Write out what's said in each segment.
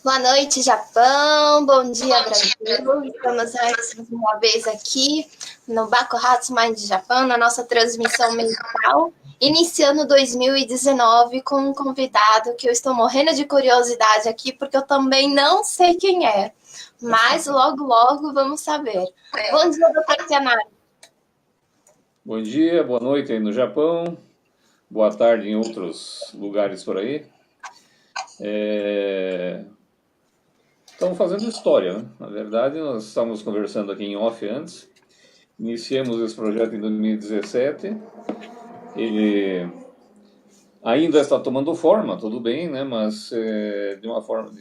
Boa noite, Japão. Bom dia, Brasil. Estamos mais uma vez aqui no Baco Hatsu Mind Japão, na nossa transmissão mensal, iniciando 2019 com um convidado que eu estou morrendo de curiosidade aqui, porque eu também não sei quem é. Mas logo, logo vamos saber. Bom dia, doutor Tianari. Bom dia, boa noite aí no Japão, boa tarde em outros lugares por aí. Estamos fazendo história, né? Na verdade, nós estávamos conversando aqui em off antes, iniciamos esse projeto em 2017, ele ainda está tomando forma, tudo bem, né? Mas de uma forma,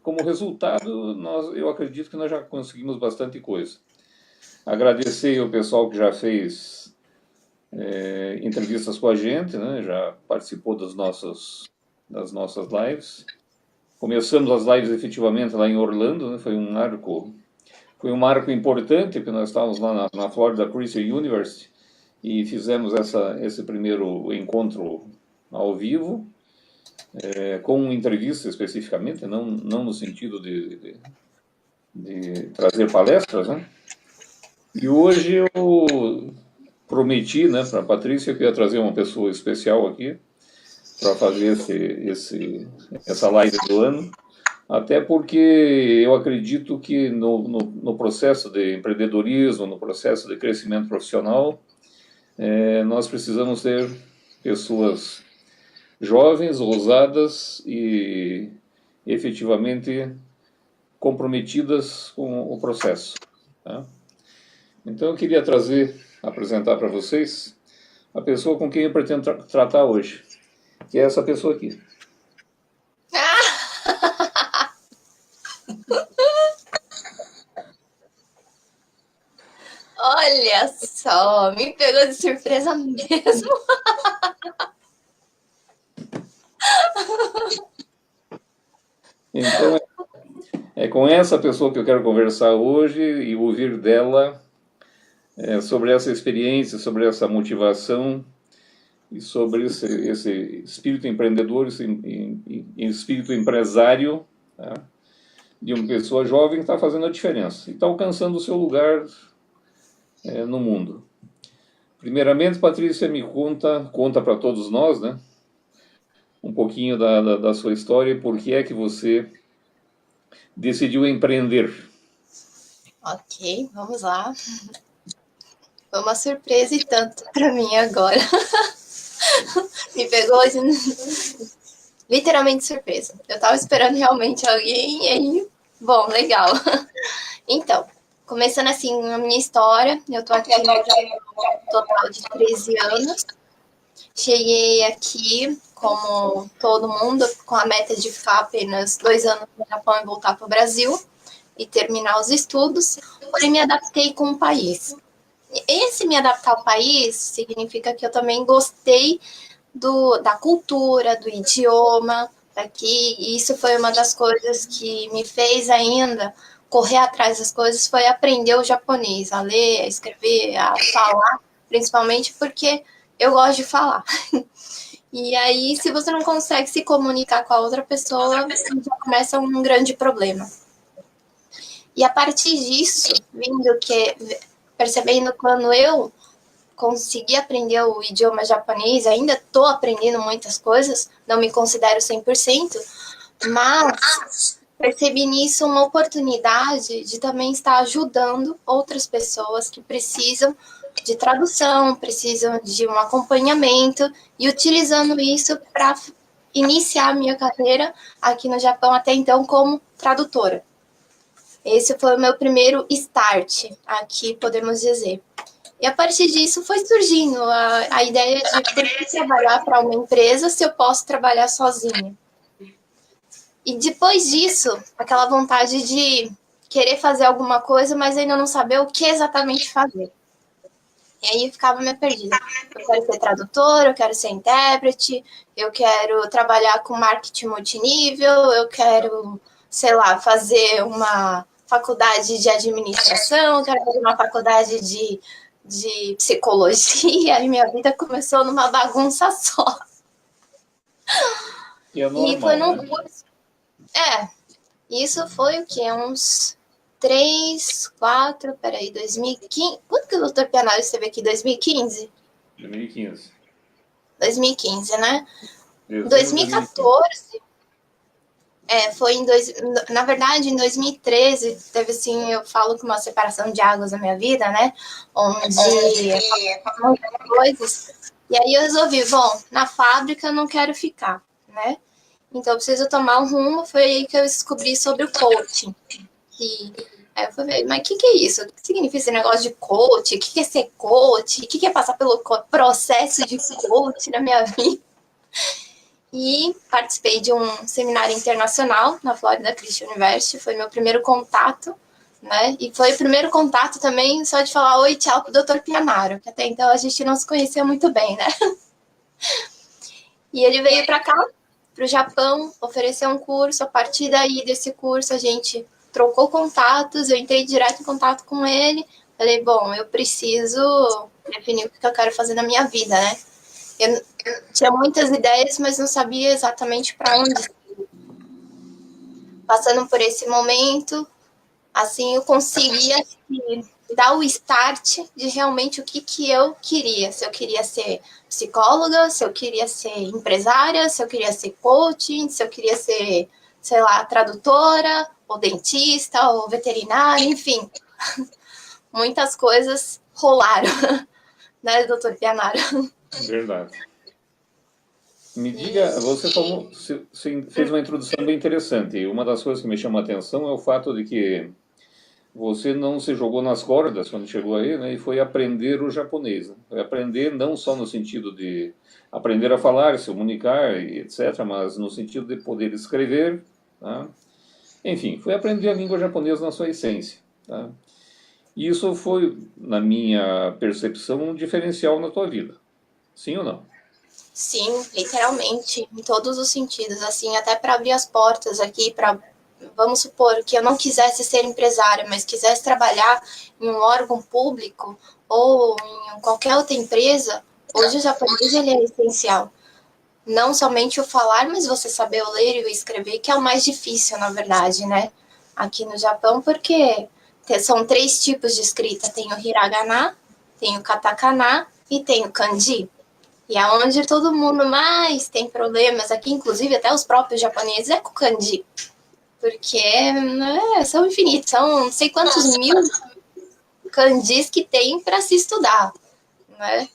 como resultado, eu acredito que nós já conseguimos bastante coisa. Agradecer o pessoal que já fez entrevistas com a gente, né? Já participou das nossas lives. Começamos as lives efetivamente lá em Orlando, né? Foi um marco importante, porque nós estávamos lá na Florida Christian University e fizemos esse primeiro encontro ao vivo, com entrevista especificamente, não no sentido de trazer palestras, né? E hoje eu prometi, né, para a Patrícia que eu ia trazer uma pessoa especial aqui para fazer essa live do ano, até porque eu acredito que no processo de empreendedorismo, no processo de crescimento profissional, nós precisamos ter pessoas jovens, ousadas e efetivamente comprometidas com o processo. Tá? Então eu queria apresentar para vocês a pessoa com quem eu pretendo tratar hoje, que é essa pessoa aqui. Olha só, me pegou de surpresa mesmo. Então é com essa pessoa que eu quero conversar hoje e ouvir dela sobre essa experiência, sobre essa motivação e sobre esse espírito empreendedor, esse espírito empresário, tá? De uma pessoa jovem que está fazendo a diferença e está alcançando o seu lugar no mundo. Primeiramente, Patrícia, me conta para todos nós, né, um pouquinho da sua história e por que é que você decidiu empreender. Ok, vamos lá. Foi uma surpresa e tanto para mim agora. Me pegou literalmente surpresa. Eu tava esperando realmente alguém e aí, bom, legal. Então, começando assim a minha história, eu tô aqui no total de 13 anos. Cheguei aqui, como todo mundo, com a meta de ficar apenas 2 anos no Japão e voltar para o Brasil e terminar os estudos, porém me adaptei com o país. Esse me adaptar ao país significa que eu também gostei da cultura, do idioma daqui, e isso foi uma das coisas que me fez ainda correr atrás das coisas, foi aprender o japonês, a ler, a escrever, a falar, principalmente porque eu gosto de falar. E aí, se você não consegue se comunicar com a outra pessoa, já começa um grande problema. E a partir disso, percebendo quando eu consegui aprender o idioma japonês, ainda estou aprendendo muitas coisas, não me considero 100%, mas percebi nisso uma oportunidade de também estar ajudando outras pessoas que precisam de tradução, precisam de um acompanhamento e utilizando isso para iniciar a minha carreira aqui no Japão até então como tradutora. Esse foi o meu primeiro start aqui, podemos dizer. E a partir disso foi surgindo a ideia de por que trabalhar para uma empresa se eu posso trabalhar sozinha. E depois disso, aquela vontade de querer fazer alguma coisa, mas ainda não saber o que exatamente fazer. E aí eu ficava meio perdida. Eu quero ser tradutora, eu quero ser intérprete, eu quero trabalhar com marketing multinível, eu quero, sei lá, fazer uma faculdade de administração, eu quero fazer uma faculdade de psicologia, e minha vida começou numa bagunça só. E é normal, E foi num né? curso. Isso foi o quê? Uns 3, 4, peraí, 2015. Quando que o Dr. Pianaro esteve aqui? 2015? 2015. 2015, né? Dezembro de 2015. 2014, foi na verdade, em 2013, teve assim, eu falo que uma separação de águas na minha vida, né? Onde muitas coisas. E aí eu resolvi, bom, na fábrica eu não quero ficar, né? Então eu preciso tomar um rumo. Foi aí que eu descobri sobre o coaching. Que, aí eu falei, mas o que é isso? O que significa esse negócio de coach? O que é ser coach? O que é passar pelo processo de coach na minha vida? E participei de um seminário internacional na Florida Christian University. Foi meu primeiro contato, né? E foi o primeiro contato também só de falar oi, tchau pro Dr. Pianaro, que até então a gente não se conhecia muito bem, né? E ele veio para cá, para o Japão, oferecer um curso. A partir daí desse curso a gente trocou contatos, eu entrei direto em contato com ele. Falei, bom, eu preciso definir o que eu quero fazer na minha vida, né? Eu tinha muitas ideias, mas não sabia exatamente para onde. Passando por esse momento, assim, eu conseguia dar o start de realmente o que eu queria. Se eu queria ser psicóloga, se eu queria ser empresária, se eu queria ser coaching, se eu queria ser, sei lá, tradutora, ou dentista, ou veterinária, enfim. Muitas coisas rolaram, né, doutor Pianaro? Verdade. Me diga, você fez uma introdução bem interessante. E uma das coisas que me chama a atenção é o fato de que você não se jogou nas cordas quando chegou aí, né, e foi aprender o japonês. Né? Foi aprender não só no sentido de aprender a falar, se comunicar, etc., mas no sentido de poder escrever. Tá? Enfim, foi aprender a língua japonesa na sua essência. Tá? E isso foi, na minha percepção, um diferencial na tua vida. Sim ou não? Sim, literalmente, em todos os sentidos, assim, até para abrir as portas aqui, para, vamos supor, que eu não quisesse ser empresária, mas quisesse trabalhar em um órgão público ou em qualquer outra empresa, hoje o japonês ele é essencial. Não somente o falar, mas você saber o ler e o escrever, que é o mais difícil, na verdade, né? Aqui no Japão, porque são 3 tipos de escrita: tem o hiragana, tem o katakana e tem o kanji. E aonde todo mundo mais tem problemas aqui, inclusive até os próprios japoneses, é com o kanji. Porque são infinitos, são não sei quantos mil kanjis que tem para se estudar, né?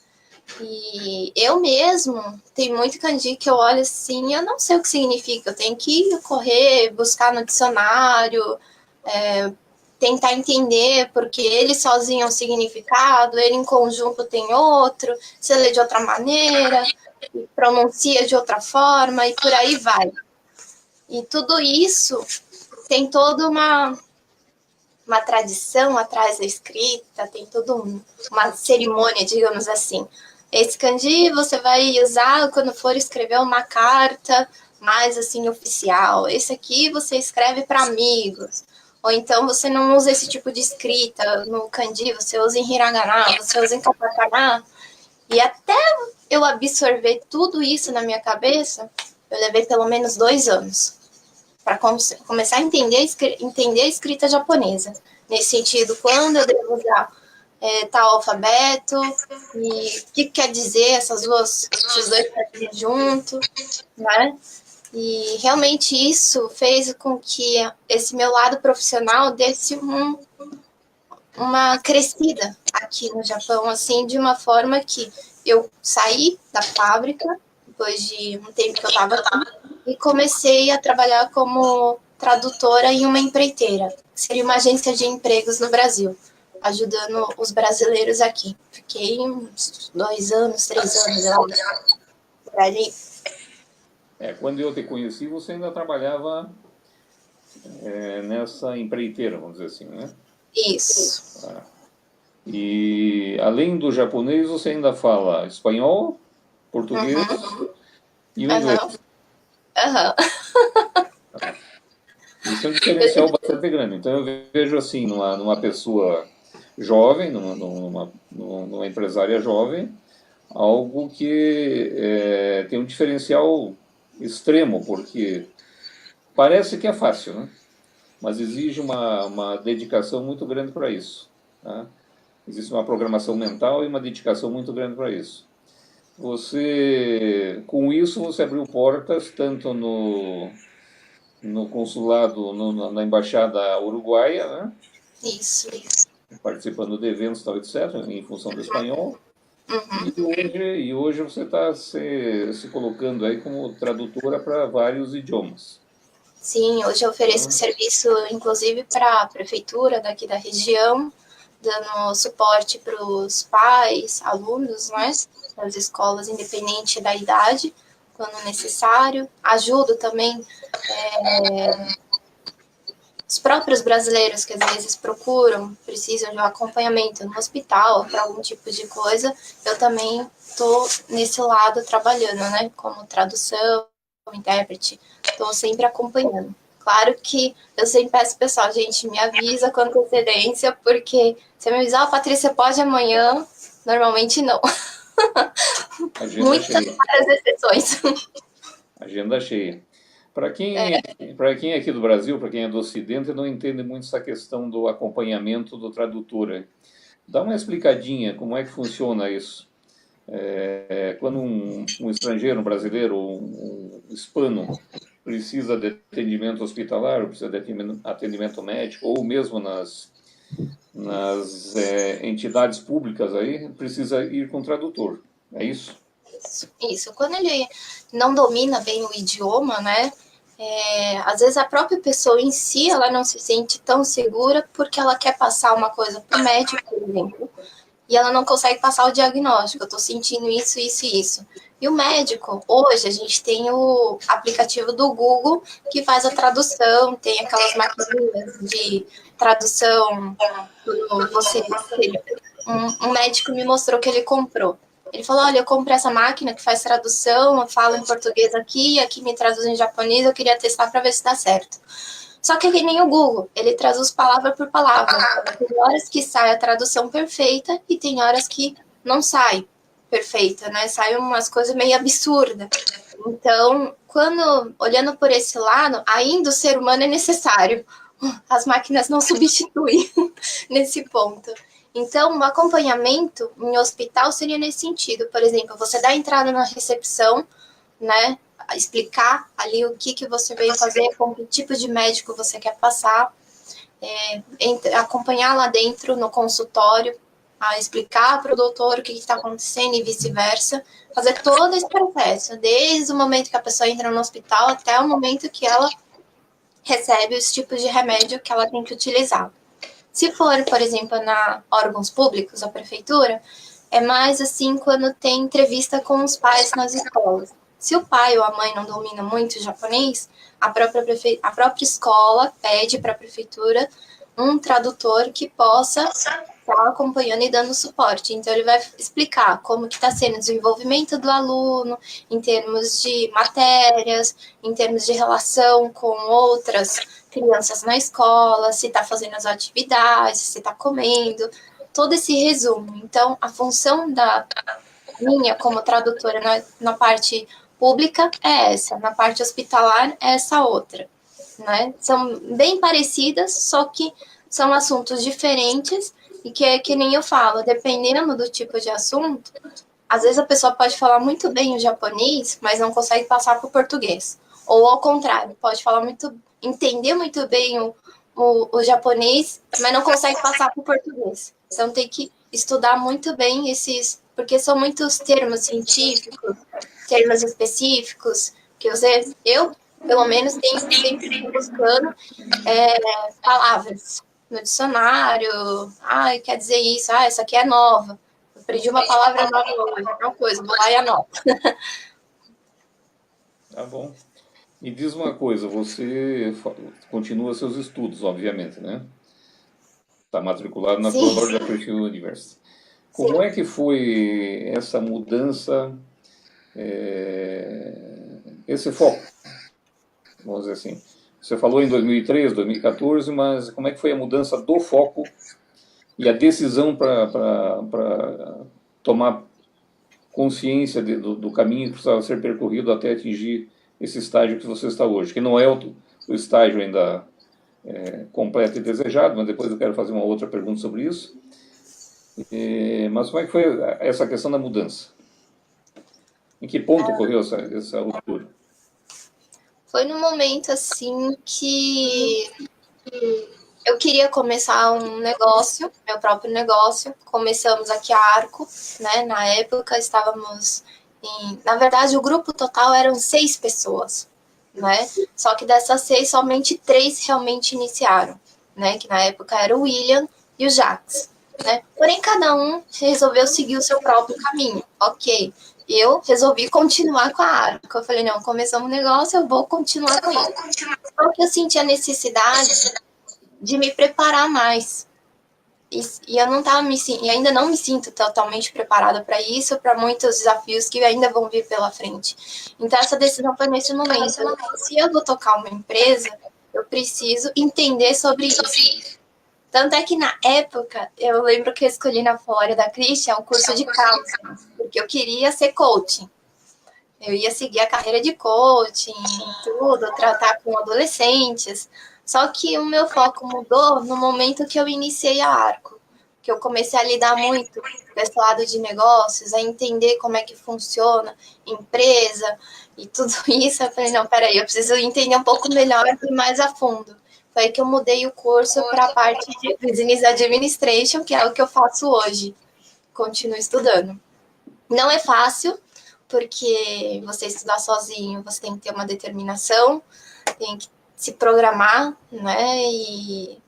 E eu mesmo, tem muito kanji que eu olho assim, eu não sei o que significa, eu tenho que correr, buscar no dicionário, tentar entender, porque ele sozinho é um significado, ele em conjunto tem outro, você lê de outra maneira, pronuncia de outra forma, e por aí vai. E tudo isso tem toda uma tradição atrás da escrita, tem toda uma cerimônia, digamos assim. Esse kanji você vai usar quando for escrever uma carta mais assim oficial. Esse aqui você escreve para amigos. Ou então você não usa esse tipo de escrita no kanji, você usa em hiragana, você usa em katakana. E até eu absorver tudo isso na minha cabeça, eu levei pelo menos 2 anos para começar a entender a escrita japonesa. Nesse sentido, quando eu devo usar tal alfabeto, e o que quer dizer esses dois caracteres juntos, né? E realmente isso fez com que esse meu lado profissional desse uma crescida aqui no Japão, assim, de uma forma que eu saí da fábrica, depois de um tempo que eu estava aqui, e comecei a trabalhar como tradutora em uma empreiteira, que seria uma agência de empregos no Brasil, ajudando os brasileiros aqui. Fiquei uns 2 anos, 3 anos lá, por ali. Quando eu te conheci, você ainda trabalhava nessa empreiteira, vamos dizer assim, né? Isso. Ah. E além do japonês, você ainda fala espanhol, português e o inglês. Aham. Isso é um diferencial bastante grande. Então eu vejo assim, numa pessoa jovem, numa empresária jovem, algo que tem um diferencial extremo, porque parece que é fácil, né? mas exige uma dedicação muito grande para isso. Tá? Existe uma programação mental e uma dedicação muito grande para isso. Com isso, você abriu portas tanto no consulado, na embaixada uruguaia, né? Isso. Participando de eventos, tal, etc., em função do espanhol. Uhum. E hoje você está se colocando aí como tradutora para vários idiomas. Sim, hoje eu ofereço serviço, inclusive, para a prefeitura daqui da região, dando suporte para os pais, alunos, né, das escolas, independente da idade, quando necessário. Ajudo também os próprios brasileiros que às vezes precisam de um acompanhamento no hospital para algum tipo de coisa. Eu também estou nesse lado trabalhando, né, como tradução, intérprete, estou sempre acompanhando. Claro que eu sempre peço pessoal, gente, me avisa com antecedência, porque se me avisar, Patrícia, pode amanhã, normalmente não. Muitas raras exceções. Agenda cheia. Para quem é aqui do Brasil, para quem é do Ocidente, não entende muito essa questão do acompanhamento do tradutor. Dá uma explicadinha como é que funciona isso. Quando um estrangeiro, um brasileiro, um hispano, precisa de atendimento hospitalar, ou precisa de atendimento médico, ou mesmo nas entidades públicas aí, precisa ir com tradutor. É isso? Isso. Quando ele não domina bem o idioma, né? Às vezes a própria pessoa em si, ela não se sente tão segura porque ela quer passar uma coisa para o médico, por exemplo, e ela não consegue passar o diagnóstico. Eu estou sentindo isso, isso e isso. E o médico, hoje a gente tem o aplicativo do Google que faz a tradução, tem aquelas maquininhas de tradução. Um médico me mostrou que ele comprou. Ele falou, olha, eu comprei essa máquina que faz tradução, eu falo em português aqui, aqui me traduz em japonês, eu queria testar para ver se dá certo. Só que nem o Google, ele traduz palavra por palavra. Tem horas que sai a tradução perfeita e tem horas que não sai perfeita, né? Sai umas coisas meio absurdas. Então, olhando por esse lado, ainda o ser humano é necessário. As máquinas não substituem nesse ponto. Então, o acompanhamento em hospital seria nesse sentido. Por exemplo, você dá entrada na recepção, né? Explicar ali o que você veio fazer, com que tipo de médico você quer passar, acompanhar lá dentro no consultório, a explicar para o doutor o que está acontecendo e vice-versa, fazer todo esse processo, desde o momento que a pessoa entra no hospital até o momento que ela recebe os tipos de remédio que ela tem que utilizar. Se for, por exemplo, na órgãos públicos, a prefeitura, é mais assim quando tem entrevista com os pais nas escolas. Se o pai ou a mãe não domina muito o japonês, a própria escola pede para a prefeitura um tradutor que possa estar acompanhando e dando suporte. Então, ele vai explicar como que está sendo o desenvolvimento do aluno, em termos de matérias, em termos de relação com outras crianças na escola, se está fazendo as atividades, se está comendo, todo esse resumo. Então, a função da minha como tradutora na parte pública é essa, na parte hospitalar é essa outra, né? São bem parecidas, só que são assuntos diferentes e que é que nem eu falo, dependendo do tipo de assunto, às vezes a pessoa pode falar muito bem o japonês, mas não consegue passar para o português. Ou ao contrário, pode entender muito bem o japonês, mas não consegue passar para o português. Então tem que estudar muito bem porque são muitos termos científicos, termos específicos, que eu, pelo menos, tenho sempre buscando palavras no dicionário. Quer dizer isso, essa aqui é nova. Eu aprendi uma palavra nova hoje, tal coisa, vou lá e anoto. Tá bom. Me diz uma coisa, você continua seus estudos, obviamente, né? Está matriculado na Florida Christian University. Como é que foi essa mudança, esse foco, vamos dizer assim? Você falou em 2013, 2014, mas como é que foi a mudança do foco e a decisão para tomar consciência do caminho que precisava ser percorrido até atingir esse estágio que você está hoje, que não é o estágio ainda completo e desejado, mas depois eu quero fazer uma outra pergunta sobre isso. Mas como é que foi essa questão da mudança? Em que ponto ocorreu essa ruptura? Foi no momento, assim, que eu queria começar um negócio, meu próprio negócio. Começamos aqui a Arco, né? Na época estávamos na verdade, o grupo total eram 6 pessoas, né? Só que dessas 6, somente 3 realmente iniciaram, né? Que na época era o William e o Jax, né? Porém, cada um resolveu seguir o seu próprio caminho, ok. Eu resolvi continuar com a Arco. Eu falei, não, começamos um negócio, eu vou continuar com isso. Só que eu senti a necessidade de me preparar mais. E eu não tava e ainda não me sinto totalmente preparada para isso, para muitos desafios que ainda vão vir pela frente. Então essa decisão foi nesse momento. Se eu vou tocar uma empresa, eu preciso entender sobre isso. Tanto é que na época, eu lembro que eu escolhi na Flórida Christian um curso de counseling, porque eu queria ser coaching. Eu ia seguir a carreira de coaching, tudo, tratar com adolescentes. Só que o meu foco mudou no momento que eu iniciei a Arco, que eu comecei a lidar muito com esse lado de negócios, a entender como é que funciona empresa e tudo isso. Eu falei, não, peraí, eu preciso entender um pouco melhor e mais a fundo. Foi aí que eu mudei o curso para a parte de Business Administration, que é o que eu faço hoje. Continuo estudando. Não é fácil, porque você estudar sozinho, você tem que ter uma determinação, tem que se programar, né? E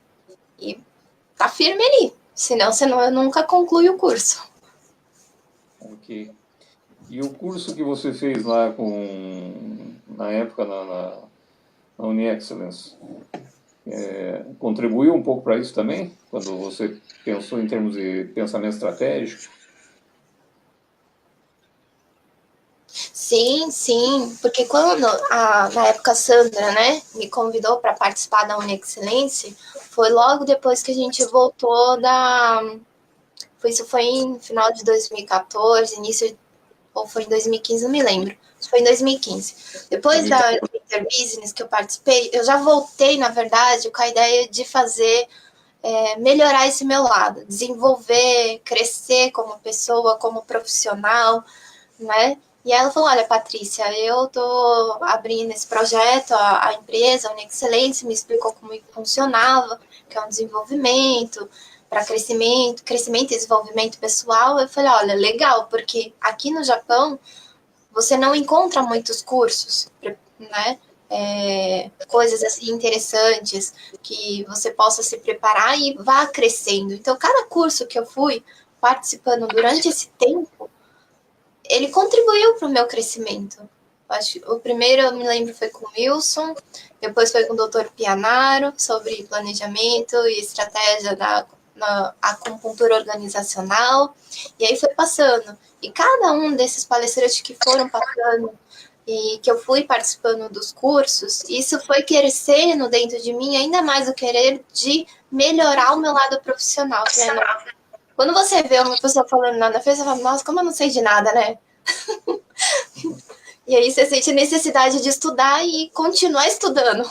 tá firme ali. Senão você nunca conclui o curso. Ok. E o curso que você fez lá na época na UniExcellence, contribuiu um pouco para isso também? Quando você pensou em termos de pensamento estratégico? Sim, sim, porque quando na época a Sandra, né, me convidou para participar da UniExcellence, foi logo depois que a gente voltou isso foi em final de 2014, início, ou foi em 2015, não me lembro. Acho que foi em 2015. Depois da Interbusiness que eu participei, eu já voltei, na verdade, com a ideia de fazer, melhorar esse meu lado, desenvolver, crescer como pessoa, como profissional, né? E ela falou, olha, Patrícia, eu tô abrindo esse projeto, a empresa, a Unexcelência, me explicou como funcionava, que é um desenvolvimento para crescimento e desenvolvimento pessoal. Eu falei, olha, legal, porque aqui no Japão você não encontra muitos cursos, né? Coisas assim interessantes que você possa se preparar e vá crescendo. Então, cada curso que eu fui participando durante esse tempo, ele contribuiu para o meu crescimento. O primeiro, eu me lembro, foi com o Wilson, depois foi com o Dr. Pianaro, sobre planejamento e estratégia na acupuntura organizacional, e aí foi passando. E cada um desses palestrantes que foram passando e que eu fui participando dos cursos, isso foi crescendo dentro de mim ainda mais o querer de melhorar o meu lado profissional. Quando você vê uma pessoa falando nada fez, você fala, nossa, como eu não sei de nada, né? E aí você sente a necessidade de estudar e continuar estudando.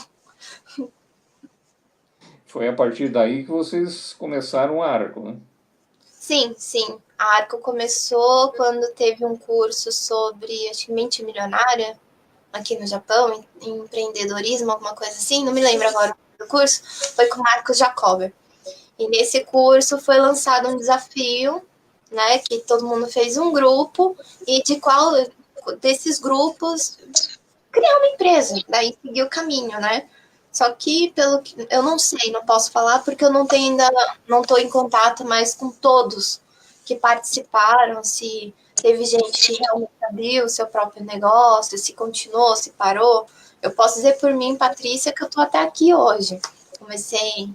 Foi a partir daí que vocês começaram a Arco, né? Sim, sim. A Arco começou quando teve um curso sobre, acho que mente milionária, aqui no Japão, empreendedorismo, alguma coisa assim, não me lembro agora do curso, foi com o Marcos Jacober. E nesse curso foi lançado um desafio, né, que todo mundo fez um grupo, e de qual desses grupos criar uma empresa, daí seguir o caminho, né? Só que pelo que eu não sei, não posso falar porque eu não tenho ainda, não estou em contato mais com todos que participaram, se teve gente que realmente abriu o seu próprio negócio, se continuou, se parou. Eu posso dizer por mim, Patrícia, que eu estou até aqui hoje. Comecei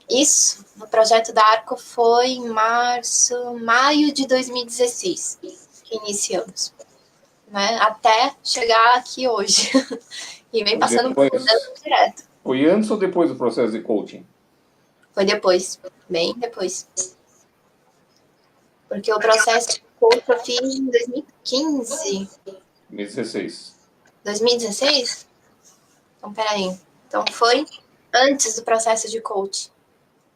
isso no projeto da Arco foi em maio de 2016 que iniciamos, né? Até chegar aqui hoje. E vem passando por direto. Foi antes ou depois do processo de coaching? Foi depois, bem depois. Porque o processo de coaching eu fiz em 2015. 2016. 2016? Então, peraí. Então foi antes do processo de coach.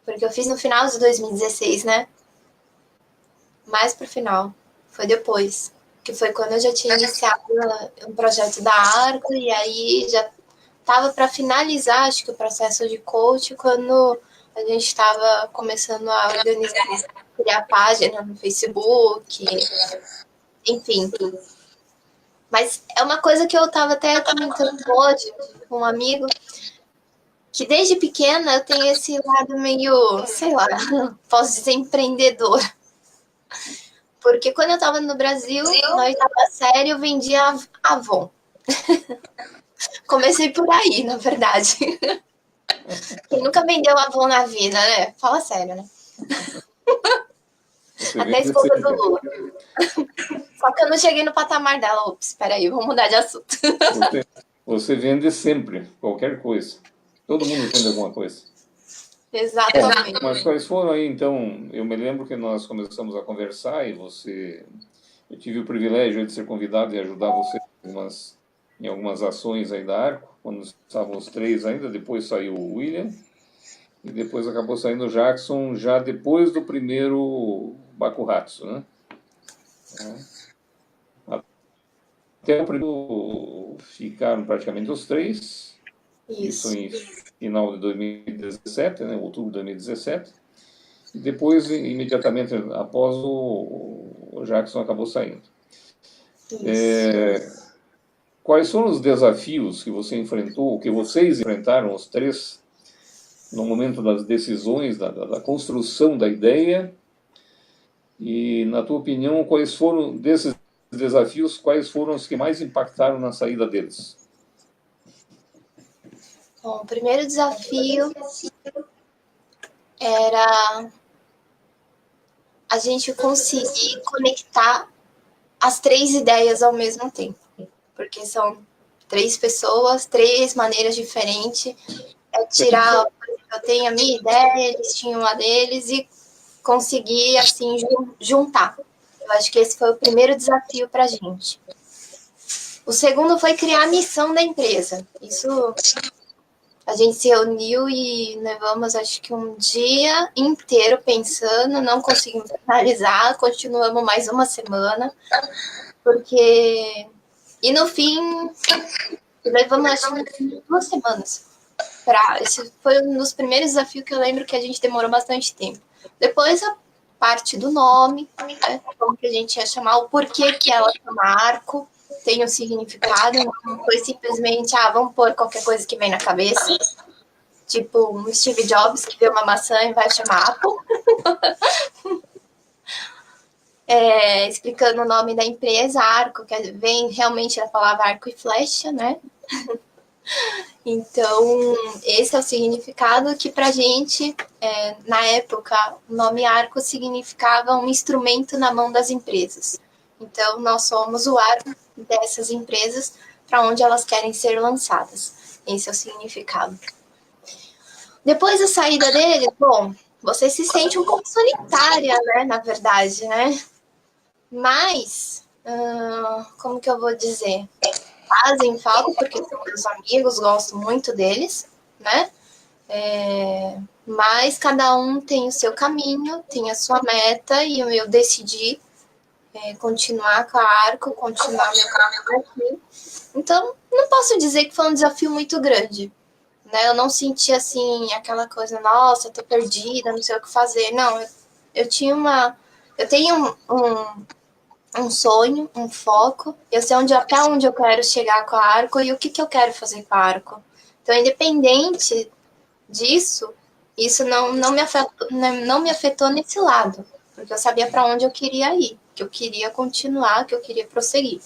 Porque eu fiz no final de 2016, né? Mais pro final. Foi depois. Que foi quando eu já tinha iniciado um projeto da Arco, e aí já estava para finalizar, acho que o processo de coach, quando a gente estava começando a organizar, criar página no Facebook, enfim. Mas é uma coisa que eu estava até comentando hoje com um amigo, que desde pequena eu tenho esse lado meio, sei lá, posso dizer empreendedor. Porque quando eu estava no Brasil, na oitava série, eu vendia Avon. Comecei por aí, na verdade. Quem nunca vendeu Avon na vida, né? Fala sério, né? Você Até a vende esposa do sempre. Lula. Só que eu não cheguei no patamar dela. Ops, peraí, vamos mudar de assunto. Você vende sempre, qualquer coisa. Todo mundo vende alguma coisa. Exatamente. Mas quais foram aí, então? Eu me lembro que nós começamos a conversar e eu tive o privilégio de ser convidado e ajudar você em algumas ações aí da Arco, quando estavam os três ainda, depois saiu o William, e depois acabou saindo o Jackson, já depois do primeiro Bakuhatsu, né? Até o primeiro ficaram praticamente os três, isso Isso. em final de 2017, né, outubro de 2017. E depois, imediatamente após, o Jackson acabou saindo. Isso. Quais foram os desafios que você enfrentou, que vocês enfrentaram, os três, no momento das decisões, da construção da ideia? E, na tua opinião, quais foram desses desafios, quais foram os que mais impactaram na saída deles? Bom, o primeiro desafio era a gente conseguir conectar as três ideias ao mesmo tempo. Porque são três pessoas, três maneiras diferentes. É tirar, eu tenho a minha ideia, eles tinham a deles, e conseguir, assim, juntar. Eu acho que esse foi o primeiro desafio para a gente. O segundo foi criar a missão da empresa. Isso, a gente se reuniu e levamos, acho que um dia inteiro pensando, não conseguimos finalizar, continuamos mais uma semana, porque... E no fim, levamos, acho que 2 semanas. Esse foi um dos primeiros desafios que eu lembro que a gente demorou bastante tempo. Depois a parte do nome, né? Como que a gente ia chamar, o porquê que ela chama arco, tem um significado, não foi simplesmente, vamos pôr qualquer coisa que vem na cabeça. Tipo um Steve Jobs que vê uma maçã e vai chamar Apple. Explicando o nome da empresa, arco, que vem realmente da palavra arco e flecha, né? Então, esse é o significado que pra gente, na época, o nome arco significava um instrumento na mão das empresas. Então, nós somos o arco dessas empresas para onde elas querem ser lançadas. Esse é o significado. Depois da saída dele, bom, você se sente um pouco solitária, né, na verdade, né? Mas, como que eu vou dizer? Fazem falta, porque são meus amigos, gosto muito deles, né? Mas cada um tem o seu caminho, tem a sua meta, e eu decidi continuar com a Arco, continuar meu caminho aqui. Então, não posso dizer que foi um desafio muito grande, né? Eu não senti, assim, aquela coisa, nossa, eu tô perdida, não sei o que fazer. Não, eu tenho um sonho, um foco, eu sei até onde eu quero chegar com a Arco e o que eu quero fazer com a Arco. Então, independente disso, isso não me afetou nesse lado, porque eu sabia para onde eu queria ir, que eu queria continuar, que eu queria prosseguir,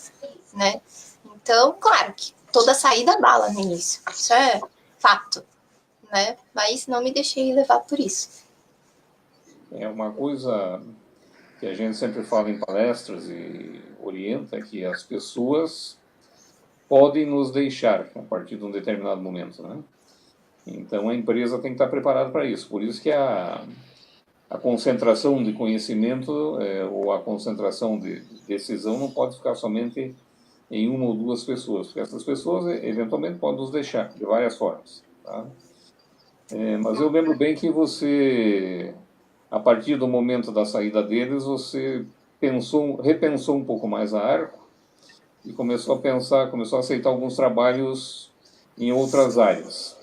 né? Então, claro que toda saída bala no início, isso é fato, né? Mas não me deixei levar por isso. É uma coisa que a gente sempre fala em palestras e orienta que as pessoas podem nos deixar a partir de um determinado momento, né? Então a empresa tem que estar preparada para isso. Por isso que a concentração de conhecimento ou a concentração de decisão não pode ficar somente em uma ou duas pessoas, porque essas pessoas eventualmente podem nos deixar de várias formas. tá? Mas eu lembro bem que você, a partir do momento da saída deles, você repensou um pouco mais a Arco e começou a aceitar alguns trabalhos em outras áreas.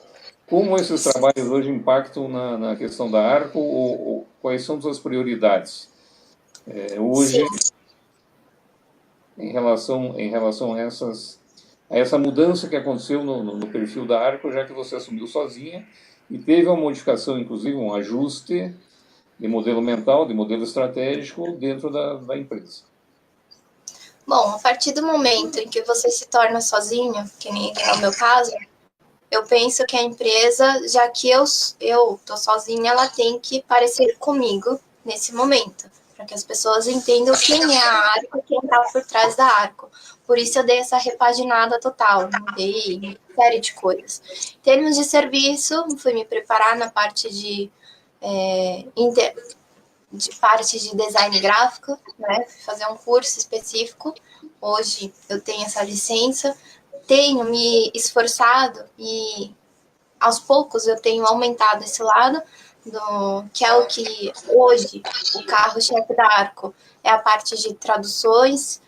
Como esses trabalhos hoje impactam na questão da Arco, ou quais são suas prioridades hoje Sim. em relação a essa mudança que aconteceu no perfil da Arco, já que você assumiu sozinha e teve uma modificação, inclusive um ajuste de modelo mental, de modelo estratégico dentro da empresa. Bom, a partir do momento em que você se torna sozinho, que nem é o meu caso, eu penso que a empresa, já que eu tô sozinha, ela tem que parecer comigo nesse momento, para que as pessoas entendam quem é a Arco, quem está por trás da Arco. Por isso eu dei essa repaginada total, mudei uma série de coisas. Em termos de serviço, fui me preparar na parte de parte de design gráfico, né? Fazer um curso específico. Hoje eu tenho essa licença, tenho me esforçado e aos poucos eu tenho aumentado esse lado, que é o que hoje o carro-chefe da Arco é a parte de traduções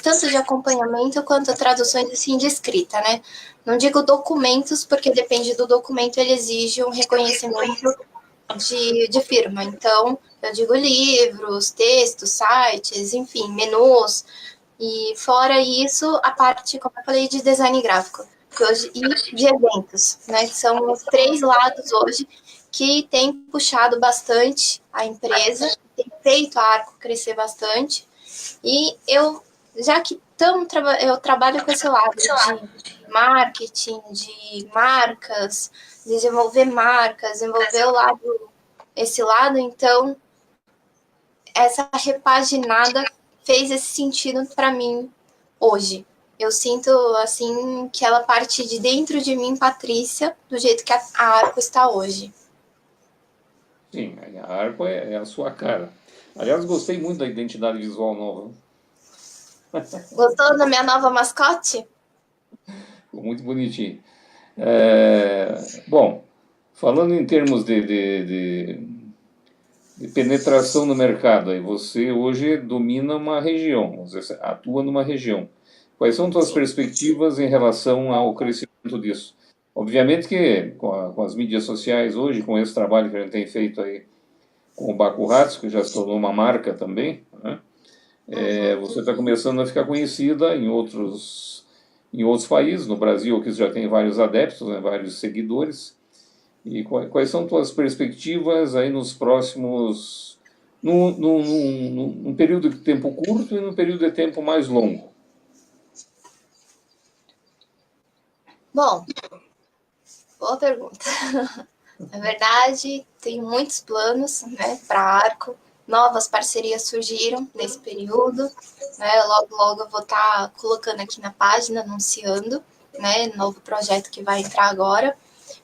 tanto de acompanhamento quanto traduções assim de escrita, né? Não digo documentos, porque depende do documento, ele exige um reconhecimento de firma. Então, eu digo livros, textos, sites, enfim, menus. E fora isso, a parte, como eu falei, de design gráfico que hoje, e de eventos, né? Que são os três lados hoje que tem puxado bastante a empresa, tem feito a Arco crescer bastante. E já que eu trabalho com esse lado de marketing, de marcas, desenvolver marcas, desenvolver esse lado, então essa repaginada fez esse sentido para mim hoje. Eu sinto assim que ela parte de dentro de mim, Patrícia, do jeito que a Arco está hoje. Sim, a Arco é a sua cara. Aliás, gostei muito da identidade visual nova. Gostou da minha nova mascote? Ficou muito bonitinho. Bom, falando em termos de penetração no mercado, aí você hoje domina uma região, você atua numa região. Quais são suas perspectivas em relação ao crescimento disso? Obviamente que com as mídias sociais hoje, com esse trabalho que a gente tem feito aí com o Baco Ratos, que já se tornou uma marca também, né? Você está começando a ficar conhecida em outros países, no Brasil, que já tem vários adeptos, né, vários seguidores. E quais são tuas perspectivas aí nos próximos, num período de tempo curto e num período de tempo mais longo? Bom, boa pergunta. Na verdade, tenho muitos planos, né, para Arco. Novas parcerias surgiram nesse período, né? Logo, logo eu vou estar colocando aqui na página, anunciando, né, novo projeto que vai entrar agora,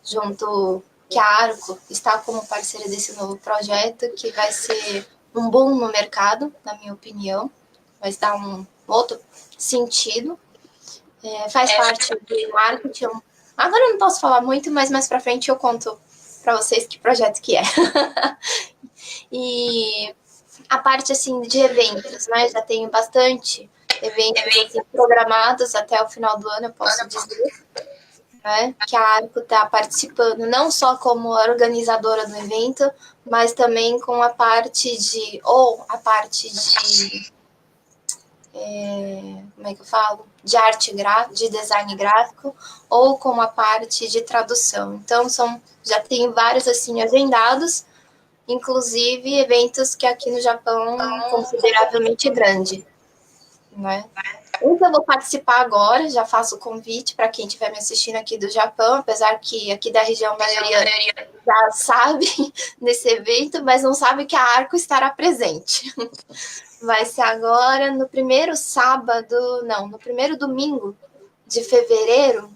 junto que a Arco está como parceira desse novo projeto, que vai ser um boom no mercado, na minha opinião, vai dar um outro sentido. Faz parte do marketing. Agora eu não posso falar muito, mas mais para frente eu conto para vocês que projeto que é. E a parte assim de eventos, né? Já tenho bastante eventos assim, programados até o final do ano, eu posso dizer, né? Que a Arco está participando não só como organizadora do evento, mas também com a parte de como é que eu falo? De arte gráfica, de design gráfico, ou com a parte de tradução. Então, já tenho vários assim agendados, inclusive eventos que aqui no Japão consideravelmente grande, né? Um que eu vou participar agora, já faço o convite para quem estiver me assistindo aqui do Japão, apesar que aqui da região a maioria já sabe desse evento, mas não sabe que a Arco estará presente. Vai ser agora no primeiro no primeiro domingo de fevereiro,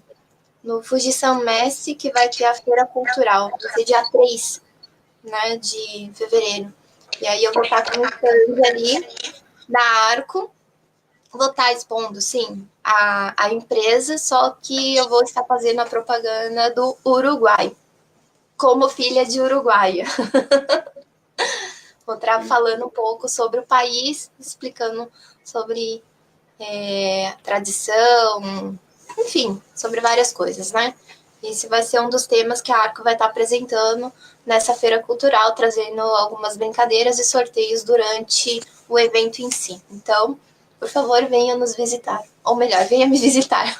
no Fujisan Messi, que vai ter a feira cultural. Vai ser dia 3, né, de fevereiro. E aí eu vou estar com um stand ali da Arco, Vou estar expondo, sim, a empresa, só que eu vou estar fazendo a propaganda do Uruguai, como filha de uruguaia. Vou estar falando um pouco sobre o país, explicando sobre tradição, enfim, sobre várias coisas, né? Esse vai ser um dos temas que a Arco vai estar apresentando nessa feira cultural, trazendo algumas brincadeiras e sorteios durante o evento em si. Então, por favor, venha nos visitar. Ou melhor, venha me visitar.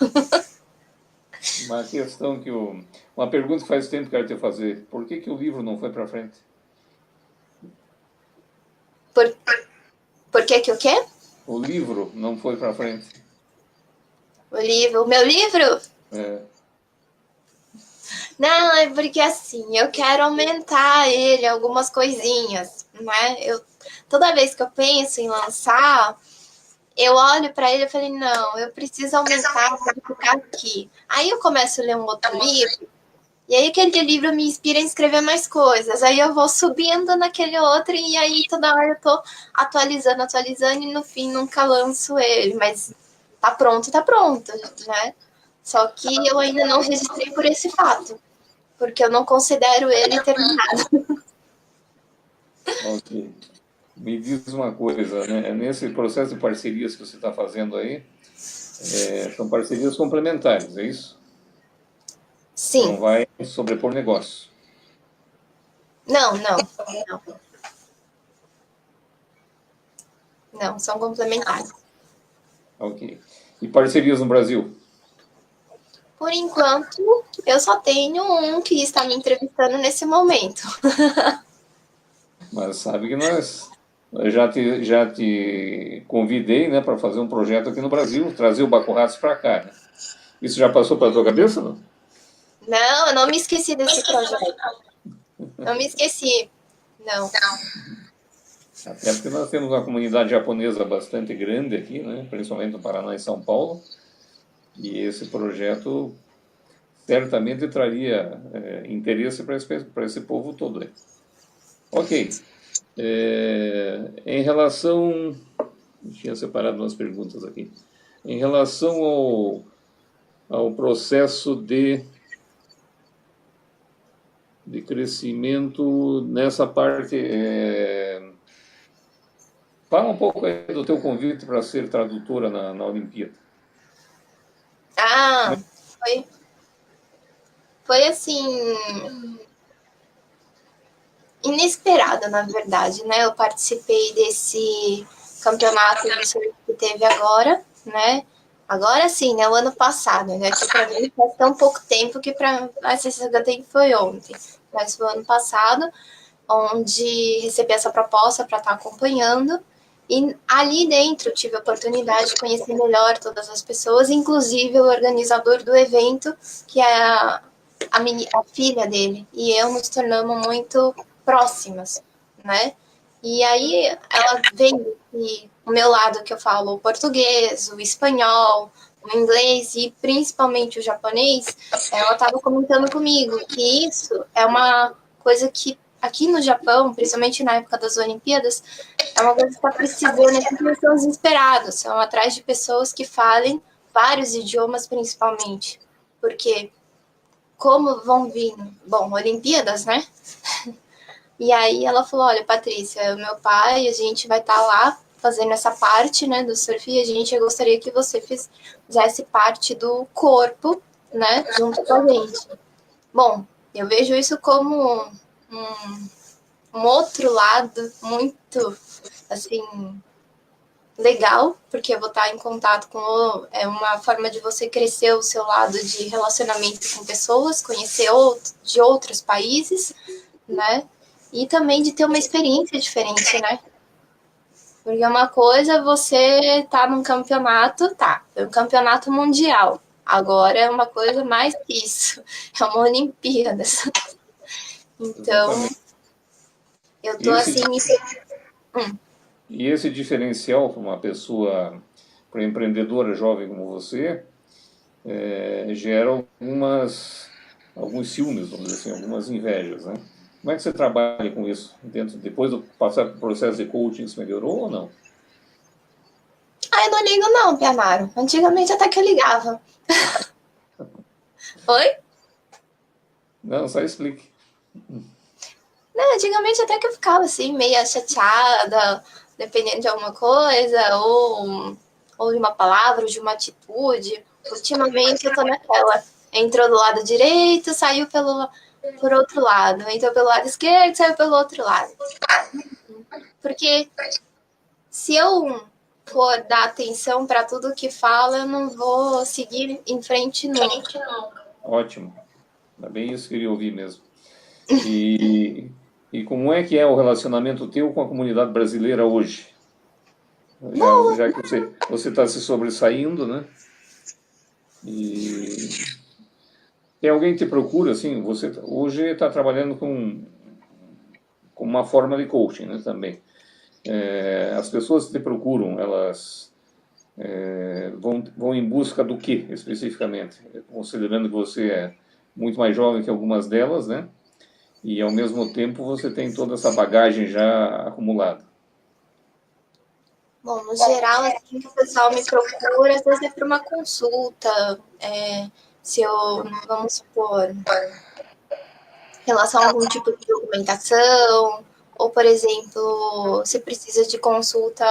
Uma questão que uma pergunta que faz tempo que eu quero te fazer. Por que o livro não foi para frente? Por que o quê? O livro não foi para frente. O meu livro? É. Não, é porque assim, eu quero aumentar ele algumas coisinhas, né? Toda vez que eu penso em lançar, eu olho para ele e falei, não, eu preciso aumentar, ficar aqui. Aí eu começo a ler um outro livro, e aí aquele livro me inspira a escrever mais coisas. Aí eu vou subindo naquele outro, e aí toda hora eu tô atualizando, e no fim nunca lanço ele. Mas tá pronto, né? Só que eu ainda não registrei por esse fato, porque eu não considero ele terminado. Ok. Me diz uma coisa, né? Nesse processo de parcerias que você está fazendo aí, são parcerias complementares, é isso? Você não Sim. vai sobrepor negócio. Não, não, não. Não, são complementares. Ok. E parcerias no Brasil? Por enquanto, eu só tenho um que está me entrevistando nesse momento. Mas sabe que eu já te convidei, né, para fazer um projeto aqui no Brasil, trazer o Bacurraço para cá, né? Isso já passou pela tua cabeça, não? Não, eu não me esqueci desse projeto. Não me esqueci. Não. Até porque nós temos uma comunidade japonesa bastante grande aqui, né, principalmente no Paraná e São Paulo, e esse projeto certamente traria interesse para esse povo todo aí. Ok. Em relação. Eu tinha separado umas perguntas aqui. Em relação ao processo de crescimento nessa parte. Fala um pouco aí do teu convite para ser tradutora na Olimpíada. Ah, foi assim, inesperado, na verdade, né? Eu participei desse campeonato que teve agora, né? Agora sim, né? O ano passado, né? Que para mim faz tão pouco tempo que para a CCHT foi ontem. Mas foi o ano passado, onde recebi essa proposta para estar acompanhando. E ali dentro tive a oportunidade de conhecer melhor todas as pessoas, inclusive o organizador do evento, que é a filha dele. E eu nos tornamos muito próximas, né? E aí ela veio e o meu lado que eu falo o português, o espanhol, o inglês e principalmente o japonês, ela estava comentando comigo que isso é uma coisa que aqui no Japão, principalmente na época das Olimpíadas, é uma coisa que está precisando, né? Porque são desesperados, são atrás de pessoas que falem vários idiomas principalmente, porque como vão vir, bom, Olimpíadas, né? E aí ela falou, olha, Patrícia, meu pai, a gente vai estar lá fazendo essa parte, né, do surf, e a gente gostaria que você fizesse parte do corpo, né, junto com a gente. Bom, eu vejo isso como um outro lado muito, assim, legal, porque eu vou estar em contato com uma forma de você crescer o seu lado de relacionamento com pessoas, conhecer de outros países, né? E também de ter uma experiência diferente, né? Porque uma coisa é você tá num campeonato, é um campeonato mundial. Agora é uma coisa mais que isso, é uma Olimpíada. Então, Exatamente. eu E tô esse, assim. e esse diferencial para uma pessoa, para empreendedora jovem como você, gera alguns ciúmes, vamos dizer assim, algumas invejas, né? Como é que você trabalha com isso? Depois de passar por processo de coaching, isso melhorou ou não? Ah, eu não ligo não, Pianaro. Antigamente até que eu ligava. Oi? Não, só explique. Não, antigamente até que eu ficava assim, meio chateada, dependendo de alguma coisa, ou de uma palavra, ou de uma atitude. Ultimamente eu tô naquela. Entrou do lado direito, saiu por outro lado. Entrou pelo lado esquerdo, saiu pelo outro lado. Porque se eu for dar atenção para tudo que fala, eu não vou seguir em frente nunca. Ótimo. É bem isso que eu queria ouvir mesmo. E, e como é que é o relacionamento teu com a comunidade brasileira hoje? Já que você está se sobressaindo, né? E tem alguém que te procura, assim, você hoje está trabalhando com uma forma de coaching, né, também. As pessoas que te procuram, elas vão em busca do que, especificamente? Considerando que você é muito mais jovem que algumas delas, né? E ao mesmo tempo você tem toda essa bagagem já acumulada. Bom, no geral, assim que o pessoal me procura, às vezes é para uma consulta, se eu, vamos supor, em relação a algum tipo de documentação, ou, por exemplo, se precisa de consulta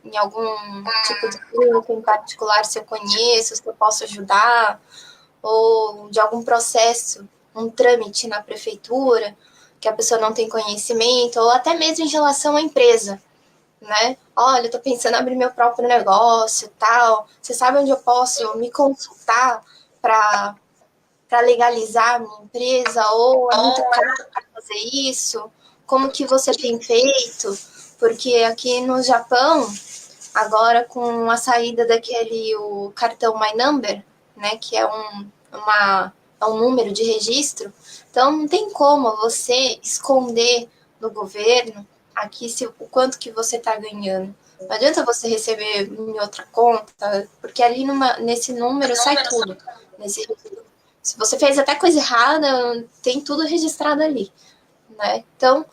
em algum tipo de clínica em particular, se eu conheço, se eu posso ajudar, ou de algum processo, um trâmite na prefeitura, que a pessoa não tem conhecimento, ou até mesmo em relação à empresa, né? Olha, eu tô pensando em abrir meu próprio negócio, tal. Você sabe onde eu posso me consultar para legalizar a minha empresa? Ou é muito caro para fazer isso? Como que você tem feito? Porque aqui no Japão, agora com a saída daquele o cartão My Number, né, que é é um número de registro, então não tem como você esconder no governo aqui o quanto que você está ganhando. Não adianta você receber em outra conta, porque ali nesse número sai tudo. Nesse, se você fez até coisa errada, tem tudo registrado ali, né? Então,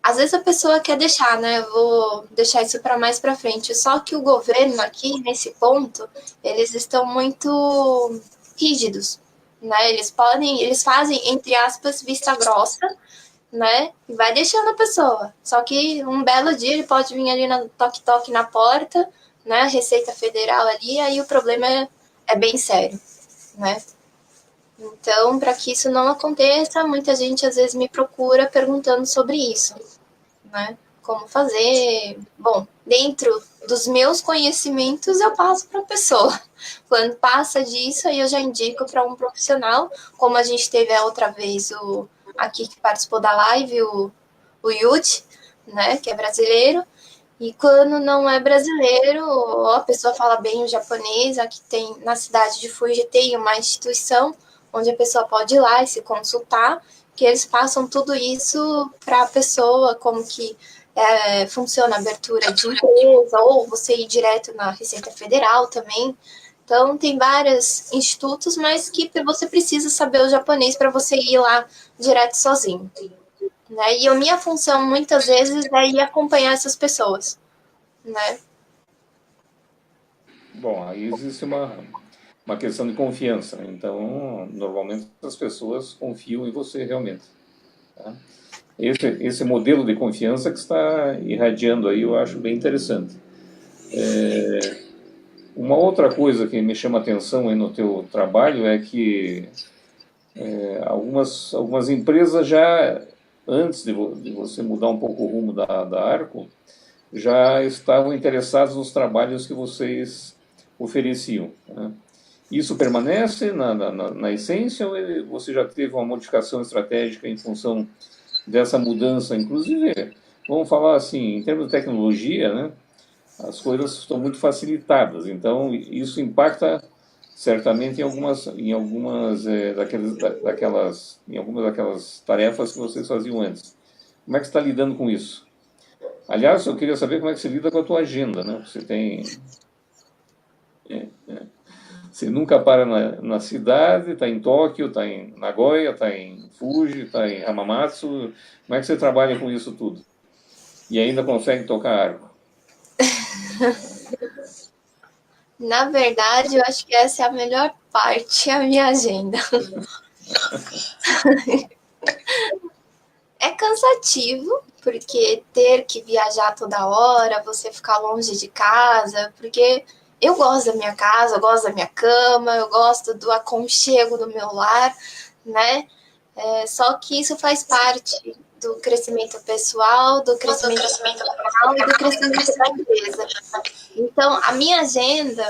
às vezes a pessoa quer deixar, né? Eu vou deixar isso para mais para frente. Só que o governo aqui, nesse ponto, eles estão muito rígidos, né? Eles fazem, entre aspas, vista grossa, né? E vai deixando a pessoa. Só que um belo dia ele pode vir ali na toque-toque na porta, né? Receita Federal ali, aí o problema é bem sério, né? Então, para que isso não aconteça, muita gente às vezes me procura perguntando sobre isso, né? Como fazer. Bom, dentro dos meus conhecimentos, eu passo para a pessoa. Quando passa disso, aí eu já indico para um profissional, como a gente teve a outra vez aqui que participou da live, o Yuji, né, que é brasileiro. E quando não é brasileiro, ou a pessoa fala bem o japonês, aqui tem, na cidade de Fuji tem uma instituição onde a pessoa pode ir lá e se consultar, que eles passam tudo isso para a pessoa, como que funciona a abertura de empresa, ou você ir direto na Receita Federal também. Então, tem vários institutos, mas que você precisa saber o japonês para você ir lá direto sozinho. Né? E a minha função, muitas vezes, é ir acompanhar essas pessoas. Né? Bom, aí existe uma questão de confiança. Então, normalmente as pessoas confiam em você realmente. Tá? Esse modelo de confiança que está irradiando aí, eu acho bem interessante. Uma outra coisa que me chama a atenção aí no teu trabalho é que algumas empresas já, antes de você mudar um pouco o rumo da Arco, já estavam interessadas nos trabalhos que vocês ofereciam. Né? Isso permanece na essência ou você já teve uma modificação estratégica em função dessa mudança? Inclusive, vamos falar assim, em termos de tecnologia, né? As coisas estão muito facilitadas, então isso impacta certamente em algumas daquelas tarefas que vocês faziam antes. Como é que você está lidando com isso? Aliás, eu queria saber como é que você lida com a tua agenda, né? Você nunca para na cidade, está em Tóquio, está em Nagoya, está em Fuji, está em Hamamatsu. Como é que você trabalha com isso tudo? E ainda consegue tocar arco? Na verdade, eu acho que essa é a melhor parte, a minha agenda. É cansativo, porque ter que viajar toda hora, você ficar longe de casa, porque eu gosto da minha casa, eu gosto da minha cama, eu gosto do aconchego do meu lar, né? Só que isso faz parte do crescimento pessoal, do crescimento profissional e do crescimento da empresa. Então, a minha agenda,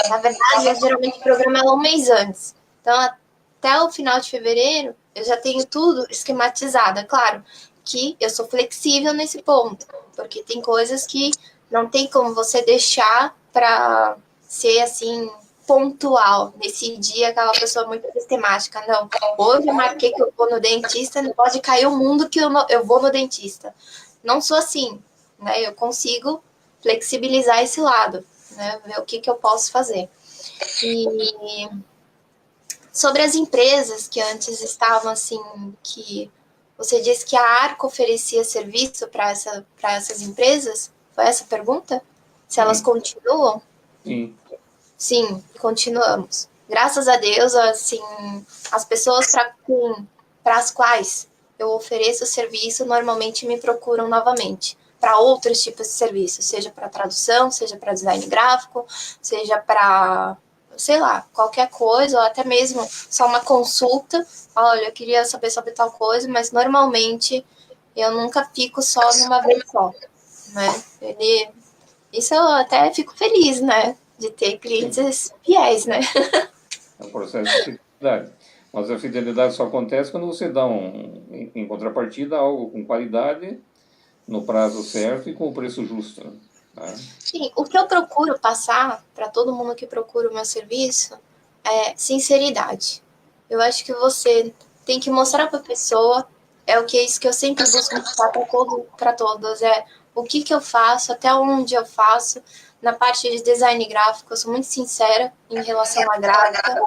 na verdade, eu geralmente programo ela um mês antes. Então, até o final de fevereiro, eu já tenho tudo esquematizado. É claro que eu sou flexível nesse ponto, porque tem coisas que não tem como você deixar para ser assim pontual nesse dia, aquela pessoa muito sistemática. Não, hoje eu marquei que eu vou no dentista, não pode cair o mundo que eu vou no dentista. Não sou assim, né? Eu consigo flexibilizar esse lado, né? Ver o que eu posso fazer. E sobre as empresas que antes estavam assim, que você disse que a Arco oferecia serviço para essas empresas? Foi essa a pergunta? Se elas Sim, continuam? sim. Sim, continuamos. Graças a Deus, assim, as pessoas para as quais eu ofereço serviço normalmente me procuram novamente para outros tipos de serviços, seja para tradução, seja para design gráfico, seja para, sei lá, qualquer coisa, ou até mesmo só uma consulta. Olha, eu queria saber sobre tal coisa, mas normalmente eu nunca fico só numa vez só, né? Isso eu até fico feliz, né? De ter Sim, clientes fiéis, né? é um processo de fidelidade. Mas a fidelidade só acontece quando você dá em contrapartida, algo com qualidade, no prazo certo e com o preço justo, né? Tá? Sim, o que eu procuro passar para todo mundo que procura o meu serviço é sinceridade. Eu acho que você tem que mostrar para a pessoa, é o que é isso que eu sempre busco mostrar para todos, é o que eu faço, até onde eu faço. Na parte de design gráfico, eu sou muito sincera em relação à gráfica,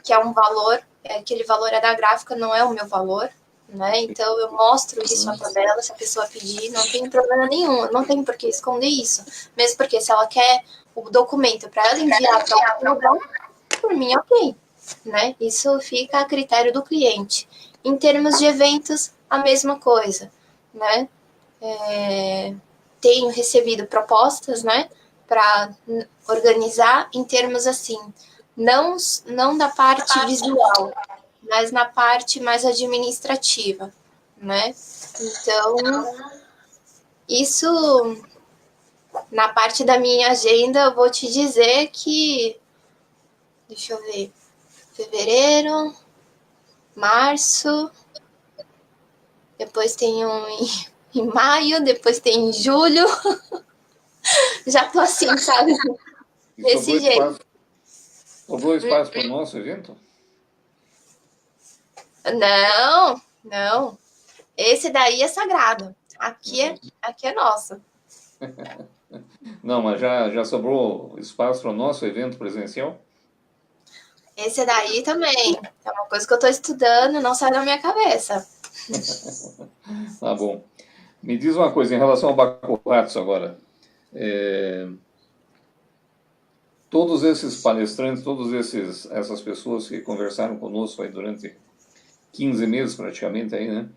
que é um valor, aquele valor é da gráfica, não é o meu valor, né? Então eu mostro isso à tabela, se a pessoa pedir, não tem problema nenhum, não tem por que esconder isso. Mesmo porque se ela quer o documento para ela enviar para o lugar, por mim, ok, né? Isso fica a critério do cliente. Em termos de eventos, a mesma coisa, né? Tenho recebido propostas, né, para organizar em termos assim, não da parte visual, mas na parte mais administrativa, né? Então, isso na parte da minha agenda, eu vou te dizer que, deixa eu ver, fevereiro, março, depois tem um em maio, depois tem em julho, já tô assim, sabe? E Desse jeito. sobrou espaço para o nosso evento? Não, não. Esse daí é sagrado. Aqui é nosso. Não, mas já sobrou espaço para o nosso evento presencial? Esse daí também. É uma coisa que eu estou estudando, não sai da minha cabeça. Tá bom. Me diz uma coisa em relação ao Bacurratos agora. É, todos esses palestrantes, essas pessoas que conversaram conosco aí durante 15 meses praticamente aí, né?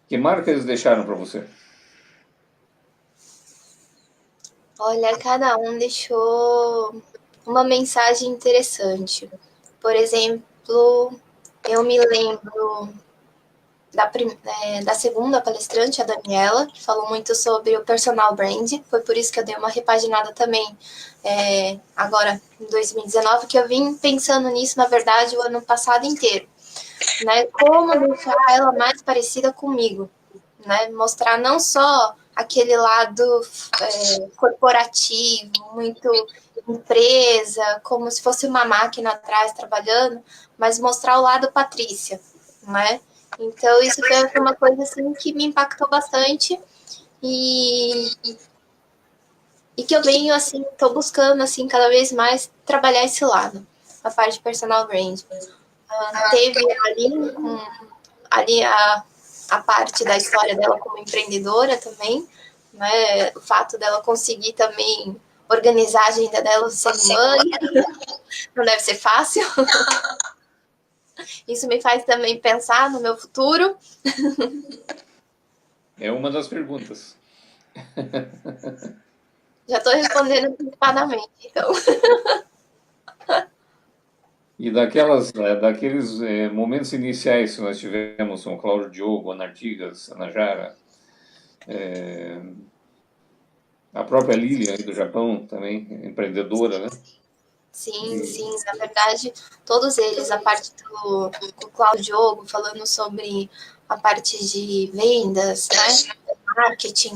Que marca eles deixaram para você? Olha, cada um deixou uma mensagem interessante. Por exemplo, eu me lembro da segunda palestrante, a Daniela, que falou muito sobre o personal brand. Foi por isso que eu dei uma repaginada também agora em 2019, que eu vim pensando nisso, na verdade, o ano passado inteiro. Né? Como deixar ela mais parecida comigo, né? Mostrar não só aquele lado corporativo, muito empresa, como se fosse uma máquina atrás trabalhando, mas mostrar o lado Patrícia, né? Então isso foi uma coisa assim que me impactou bastante e, e que eu venho assim, estou buscando assim cada vez mais trabalhar esse lado, a parte de personal brand. Teve ali a parte da história dela como empreendedora também, né? O fato dela conseguir também organizar a agenda dela sendo mãe. Não deve ser fácil. Isso me faz também pensar no meu futuro. É uma das perguntas. Já estou respondendo antecipadamente, então. E daqueles momentos iniciais que nós tivemos com o Cláudio Diogo, Ana Artigas, Ana Jara, a própria Lilian aí do Japão também, empreendedora, né? Sim, sim, na verdade, todos eles, a parte do Cláudio Diogo falando sobre a parte de vendas, né? Marketing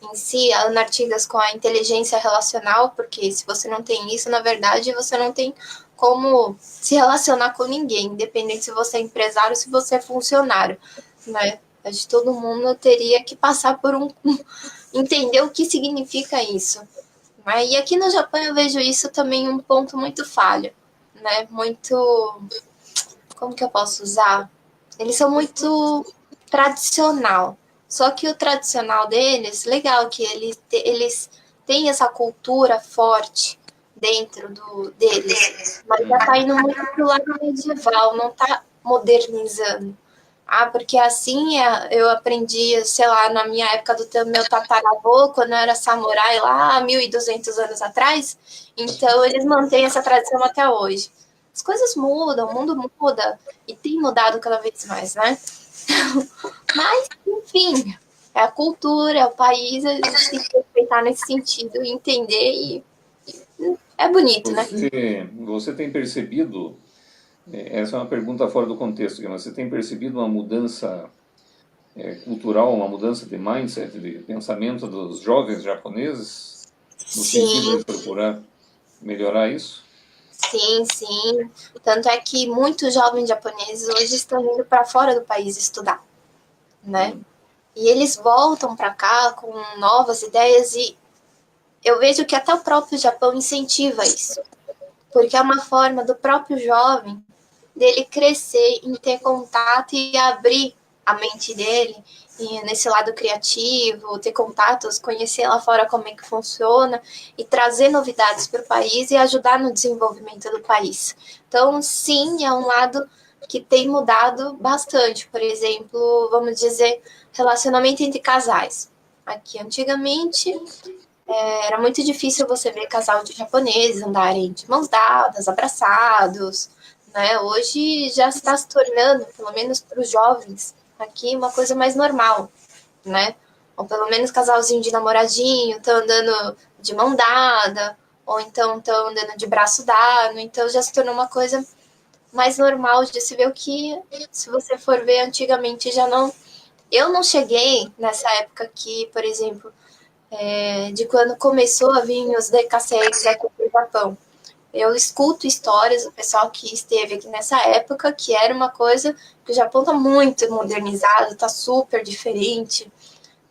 em si, a Ana Artigas com a inteligência relacional, porque se você não tem isso, na verdade, você não tem como se relacionar com ninguém, independente se você é empresário ou se você é funcionário, né? Acho que todo mundo teria que passar por entender o que significa isso. Né? E aqui no Japão eu vejo isso também um ponto muito falho, né? Muito, como que eu posso usar? Eles são muito tradicional. Só que o tradicional deles, legal que eles têm essa cultura forte dentro deles, mas já tá indo muito pro lado medieval, não tá modernizando. Ah, porque assim eu aprendi, sei lá, na minha época do meu tataravô, quando eu era samurai lá, 1.200 anos atrás. Então, eles mantêm essa tradição até hoje. As coisas mudam, o mundo muda, e tem mudado cada vez mais, né? Mas, enfim, é a cultura, é o país, a gente tem que respeitar nesse sentido, entender, e é bonito, né? Você tem percebido, essa é uma pergunta fora do contexto, mas você tem percebido uma mudança cultural, uma mudança de mindset, de pensamento dos jovens japoneses, no sentido Sim, de procurar melhorar isso? sim, sim. Tanto é que muitos jovens japoneses hoje estão indo para fora do país estudar, né? E eles voltam para cá com novas ideias e eu vejo que até o próprio Japão incentiva isso, porque é uma forma do próprio jovem dele crescer, em ter contato e abrir a mente dele e nesse lado criativo, ter contatos, conhecer lá fora como é que funciona e trazer novidades para o país e ajudar no desenvolvimento do país. Então, sim, é um lado que tem mudado bastante. Por exemplo, vamos dizer, relacionamento entre casais. Aqui, antigamente, era muito difícil você ver casal de japoneses andarem de mãos dadas, abraçados, né? Hoje já está se tornando, pelo menos para os jovens, aqui uma coisa mais normal, né? Ou pelo menos casalzinho de namoradinho, estão andando de mão dada, ou então estão andando de braço dado, então já se tornou uma coisa mais normal de se ver o que, se você for ver antigamente, já não. Eu não cheguei nessa época aqui, por exemplo, de quando começou a vir os decassegues aqui no Japão. Eu escuto histórias do pessoal que esteve aqui nessa época, que era uma coisa que o Japão está muito modernizado, está super diferente,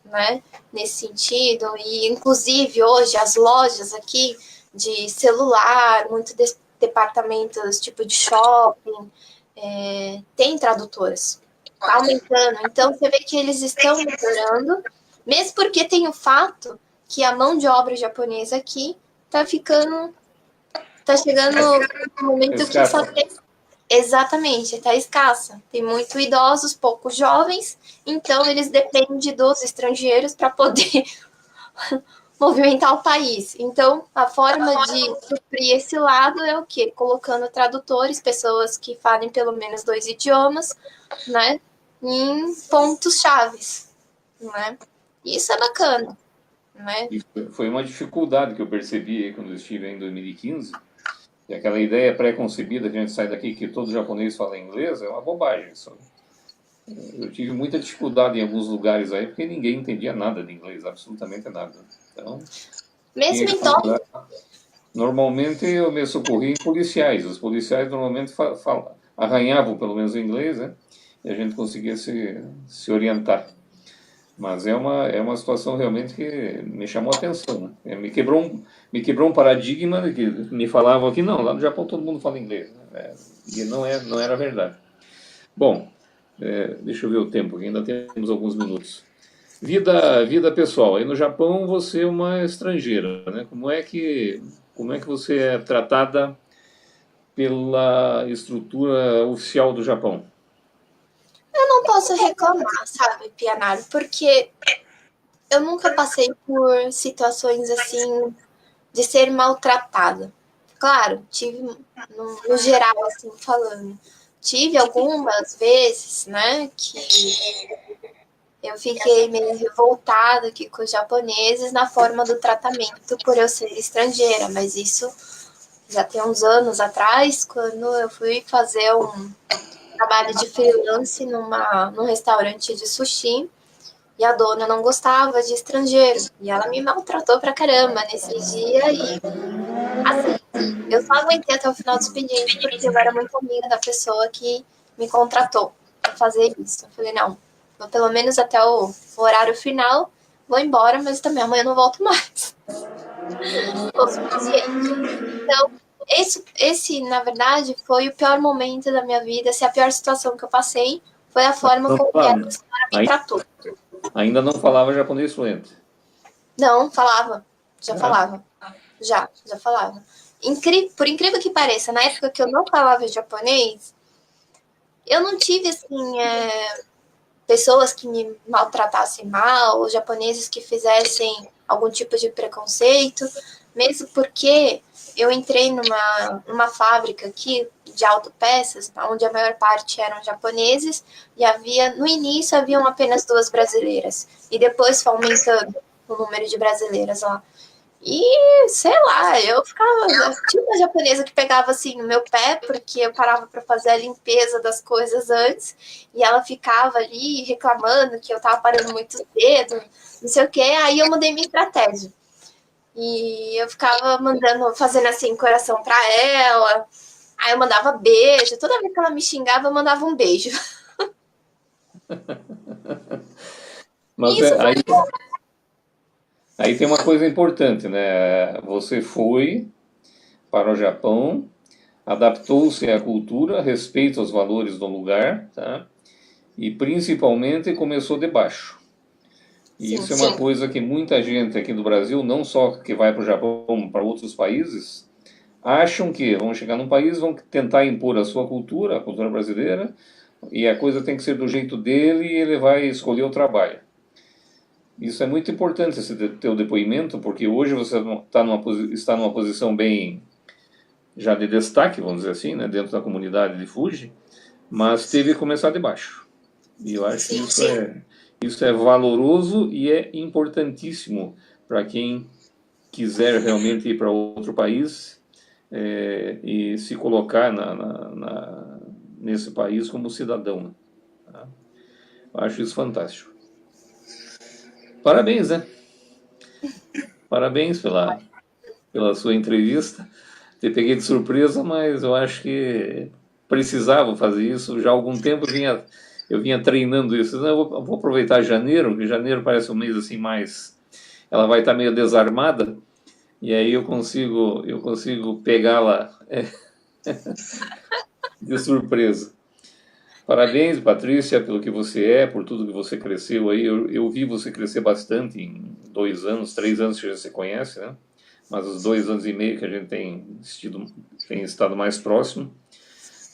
né? Nesse sentido. E, inclusive, hoje, as lojas aqui de celular, muitos departamentos tipo de shopping, tem tradutoras. Está aumentando. Então, você vê que eles estão melhorando, mesmo porque tem o fato que a mão de obra japonesa aqui está ficando. Está chegando um momento que só Escassa. tem. Exatamente, está escassa. Tem muito idosos, poucos jovens, então eles dependem dos estrangeiros para poder movimentar o país. Então, a forma de suprir esse lado é o quê? Colocando tradutores, pessoas que falem pelo menos 2 idiomas, né? Em pontos chaves, né? Isso é bacana, né? E foi uma dificuldade que eu percebi quando eu estive em 2015. E aquela ideia pré-concebida que a gente sai daqui que todo japonês fala inglês é uma bobagem. Eu tive muita dificuldade em alguns lugares aí porque ninguém entendia nada de inglês, absolutamente nada. Então, tinha Mesmo que em Tóquio, procurar. Normalmente eu me socorri em policiais. Os policiais normalmente arranhavam pelo menos o inglês, né? E a gente conseguia se orientar. Mas é uma situação realmente que me chamou a atenção, né? Me quebrou um paradigma de que me falavam que não, lá no Japão todo mundo fala inglês, né? E não era verdade. Bom, deixa eu ver o tempo, ainda temos alguns minutos. Vida pessoal. Aí no Japão você é uma estrangeira, né? Como é que você é tratada pela estrutura oficial do Japão? Eu não posso reclamar, sabe, Pianaro, porque eu nunca passei por situações assim de ser maltratada. Claro, tive, no geral, assim, falando, tive algumas vezes, né, que eu fiquei meio revoltada aqui com os japoneses na forma do tratamento por eu ser estrangeira, mas isso já tem uns anos atrás, quando eu fui fazer um trabalho de freelance num restaurante de sushi. E a dona não gostava de estrangeiro. E ela me maltratou pra caramba nesse dia. E, assim, eu só aguentei até o final do expediente porque eu era muito amiga da pessoa que me contratou pra fazer isso. Eu falei, não, vou pelo menos até o horário final, vou embora, mas também amanhã eu não volto mais. O suficiente. Então, na verdade, foi o pior momento da minha vida. Se a pior situação que eu passei foi a forma Não como que falava. essa senhora me Ai- tratou. Ainda não falava japonês fluente. Não, falava. Já Ah, falava. Já falava. Por incrível que pareça, na época que eu não falava japonês, eu não tive, assim, pessoas que me maltratassem mal, ou japoneses que fizessem algum tipo de preconceito, mesmo porque eu entrei numa fábrica aqui de autopeças, onde a maior parte eram japoneses, e no início haviam apenas duas brasileiras, e depois foi aumentando o número de brasileiras lá. E, sei lá, eu ficava. Tinha uma japonesa que pegava assim no meu pé, porque eu parava para fazer a limpeza das coisas antes, e ela ficava ali reclamando que eu tava parando muito cedo, não sei o quê. Aí eu mudei minha estratégia. E eu ficava mandando, fazendo assim, coração para ela. Aí eu mandava beijo. Toda vez que ela me xingava, eu mandava um beijo. mas E isso foi. aí tem uma coisa importante, né? Você foi para o Japão, adaptou-se à cultura, respeita os valores do lugar, tá? E principalmente começou de baixo. E Sim, isso é uma coisa que muita gente aqui do Brasil, não só que vai para o Japão, para outros países, acham que vão chegar num país, vão tentar impor a sua cultura, a cultura brasileira, e a coisa tem que ser do jeito dele e ele vai escolher o trabalho. Isso é muito importante, esse teu depoimento, porque hoje você está numa posição bem já de destaque, vamos dizer assim, né, dentro da comunidade de Fuji, mas teve que começar de baixo. E eu acho que sim. isso é valoroso e é importantíssimo para quem quiser realmente ir para outro país e se colocar nesse país como cidadão. Né? Eu acho isso fantástico. Parabéns, né? Parabéns pela sua entrevista. Te peguei de surpresa, mas eu acho que precisava fazer isso. Já há algum tempo eu vinha treinando isso. Não, eu vou aproveitar janeiro, que janeiro parece um mês assim mais. Ela vai estar meio desarmada, e aí eu consigo pegá-la de surpresa. Parabéns, Patrícia, pelo que você é, por tudo que você cresceu aí. Eu vi você crescer bastante em 2 anos, 3 anos que já se conhece, né? Mas os 2 anos e meio que a gente tem estado mais próximo.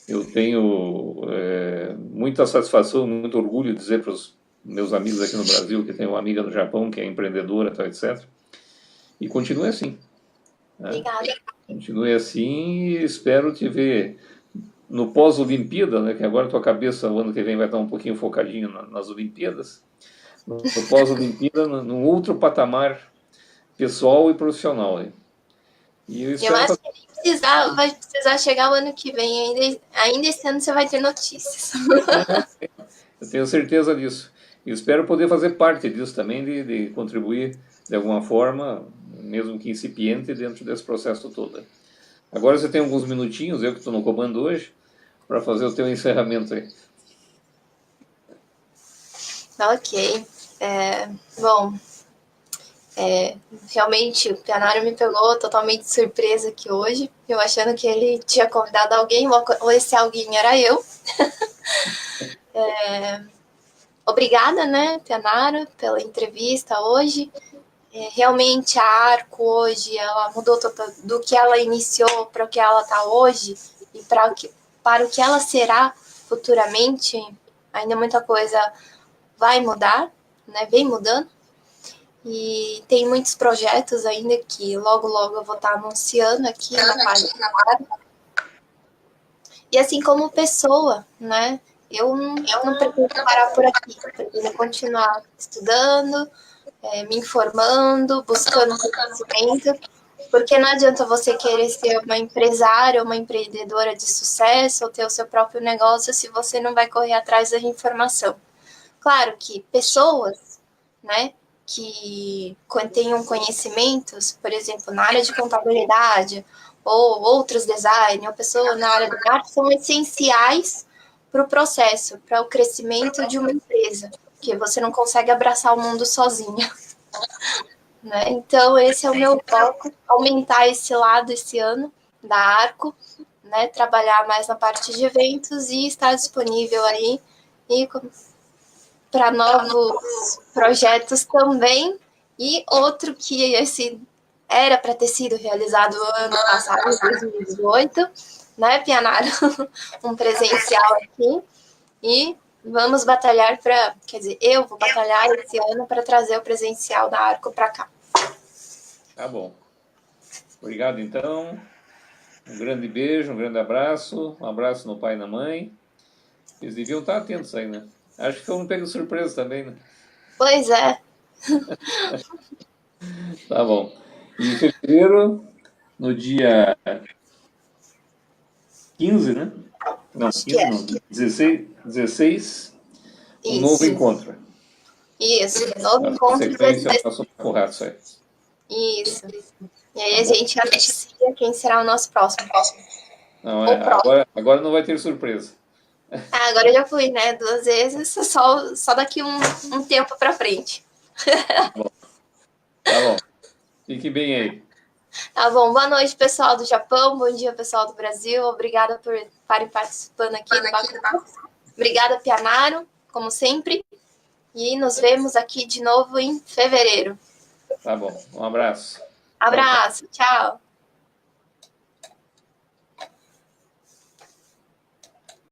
Eu tenho muita satisfação, muito orgulho de dizer para os meus amigos aqui no Brasil que tenho uma amiga no Japão que é empreendedora, tal, etc. E continue assim. Né? Obrigada. Continue assim e espero te ver no pós-Olimpíada, né, que agora a tua cabeça o ano que vem vai estar um pouquinho focadinho nas Olimpíadas, no pós-Olimpíada, num outro patamar pessoal e profissional. Né? E eu Eu espero acho fazer. que vai precisar chegar o ano que vem. Ainda esse ano você vai ter notícias. Eu tenho certeza disso. E espero poder fazer parte disso também, de contribuir de alguma forma, mesmo que incipiente, dentro desse processo todo. Agora você tem alguns minutinhos, eu que estou no comando hoje, para fazer o teu encerramento aí. Ok. Bom, realmente o Pianário me pegou totalmente de surpresa aqui hoje. Eu achando que ele tinha convidado alguém, ou esse alguém era eu. Obrigada, né, Pianara, pela entrevista hoje. Realmente a Arco hoje, ela mudou do que ela iniciou para o que ela está hoje e para o que ela será futuramente. Ainda muita coisa vai mudar, né, vem mudando. E tem muitos projetos ainda que logo, logo eu vou estar anunciando aqui na página. E assim como pessoa, né? Eu não pretendo parar por aqui, eu pretendo continuar estudando, me informando, buscando conhecimento, porque não adianta você querer ser uma empresária, uma empreendedora de sucesso, ou ter o seu próprio negócio, se você não vai correr atrás da informação. Claro que pessoas, né, que tenham conhecimentos, por exemplo, na área de contabilidade, ou outros design, ou pessoas na área do marketing, são essenciais para o processo, para o crescimento de uma empresa, porque você não consegue abraçar o mundo sozinha. Né? Então, esse é o meu foco, aumentar esse lado esse ano da Arco, né? Trabalhar mais na parte de eventos e estar disponível aí e para novos projetos também. E outro que esse era para ter sido realizado ano passado, em 2018, né, Pianara? Um presencial aqui. E vamos batalhar para, quer dizer, eu vou batalhar esse ano para trazer o presencial da Arco para cá. Tá bom. Obrigado, então. Um grande beijo, um grande abraço. Um abraço no pai e na mãe. Eles deviam estar atentos aí, né? Acho que foi um pego surpresa também, né? Pois é. Tá bom. Em fevereiro, no dia 15, né? Não, Acho que 15 é. não, 16 um novo Isso. encontro. Isso. Novo Na encontro sequência, 16. o nosso rato aí. Isso. E aí a gente anuncia quem será o nosso próximo. Não, O próximo. agora não vai ter surpresa. Ah, agora eu já fui, né? 2 vezes, só daqui um tempo para frente. Tá bom. Fique bem aí. Tá bom. Boa noite, pessoal do Japão. Bom dia, pessoal do Brasil. Obrigada por estarem participando aqui do Baco. Obrigada, Pianaro, como sempre. E nos vemos aqui de novo em fevereiro. Tá bom. Um abraço. Abraço. Tchau.